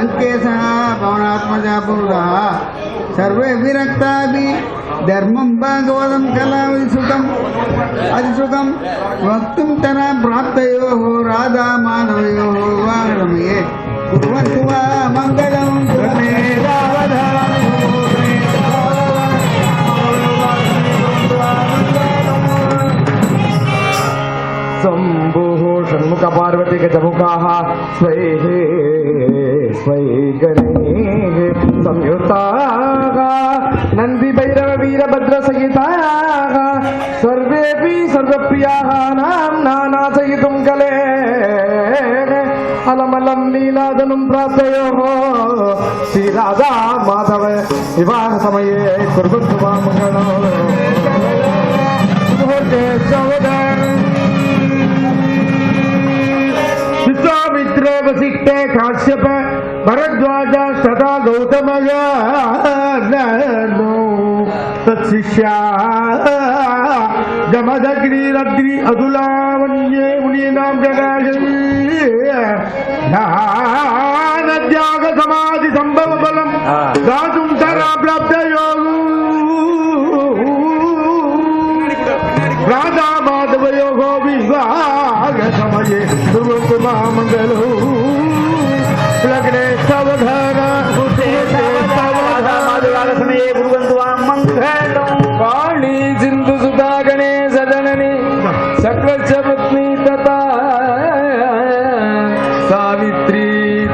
लंकेशः पवनात्मजा पुरुषः सर्वे विरक्तापि धर्मं भागवतं कलाविसुखम् अधिसुखं वक्तुं तना प्राप्तयोः राधा माधवयोः वाङ्मये कुर्वन्तु वा मङ्गलं कृष्णे शम्भुः षण्मुख पार्वती गजमुखाः स्वैः स्वैगणैः संयुताः नन्दी भैरव वीरभद्र सहिताः सर्वेऽपि सर्वप्रियाः नाम्ना नाचयितुं कले अलमलं नीलादनं प्राप्तयोः श्रीराधा माधव विवाह समये कुर्वन्तु वा मङ्गलं विश्वामित्र वसिष्ठ काश्यप भरद्वाज तथा गौतमय तत्शिष्या जमदग्निरग्नि अतुलावन्ये मुनीनां ज्ञानत्याग समाधि संभव बलं दातुं तरा प्राप्तयोगु राधा माधवयोः विवाह समये कुर्वन्तु मा मङ्गलो लग्ने सावधान समये कुर्वन्तु वा मङ्गलो काली सिन्धु सुधा गणेश जननी सकलस्य पत्नी तथा सावित्री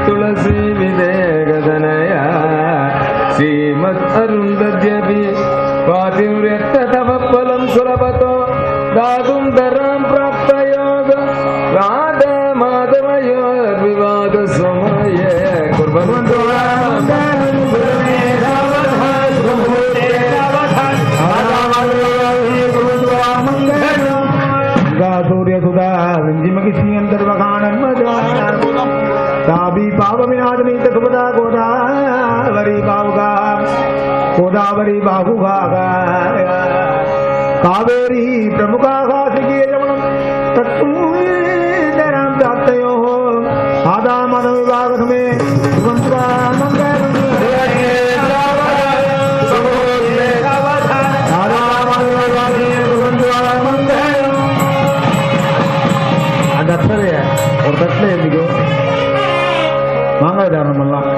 तुलसी विदेहदनया श्रीमत् अरुन्धत्यपि पातिव्रत तव फलं सुलभतो दातुं धरां प्राप्तयोग राधा माधवयोर्विवाद समये कुर्वन्तु सूर्यसुधा ताबी पावविनादनीत सुभदा गोदावरी बाहुगा गोदावरी बाहुगा कावेरी प्रमुखाः श्रीयमनं तत्तूरां प्राप्तयोः आदा मानवविवाहसमये कुर्वन्तु वा मङ्गलं அந்த அத்தரைய ஒரு தட்டில் எழுதிக்கோ மாங்காய் தாரணம் பண்ணலாம்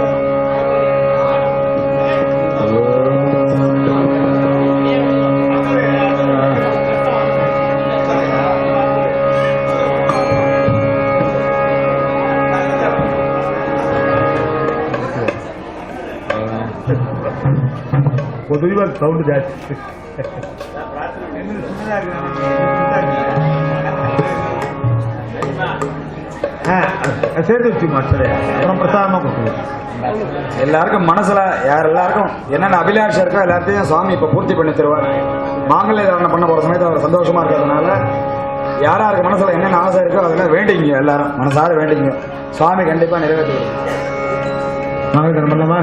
பொதுவாக சவுண்டு ஜாஸ்தி சேர்த்து வச்சு மாஸ்டர் அப்புறம் பிரசாதமாக கொடுத்துருவோம். எல்லாருக்கும் மனசுல எல்லாருக்கும் என்னென்ன அபிலாஷம் இருக்கோ எல்லாத்தையும் சுவாமி இப்ப பூர்த்தி பண்ணி தருவார். மாங்கல்ய தாரணம் பண்ண போற சமயத்தில் அவர் சந்தோஷமா இருக்கிறதுனால யாராருக்கு மனசுல என்னென்ன ஆசை இருக்கோ அதெல்லாம் வேண்டிங்க, எல்லாரும் மனசார வேண்டிங்க, சுவாமி கண்டிப்பா நிறைவேற்றுவார். மாங்கல்ய தாரணம் பண்ணலாமா?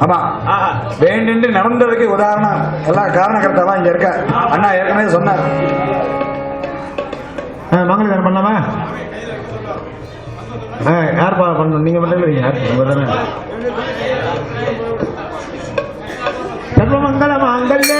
ஆமா, வேண்டிட்டு நடந்ததுக்கு உதாரணம் எல்லா காரணகர்த்தாவா இங்க இருக்க அண்ணா ஏற்கனவே சொன்னார். மாங்கல்ய தாரணம் பண்ணலாமா? யார் பண்ணணும்? நீங்க பண்ணல சர்வமங்கல மாங்கல்யே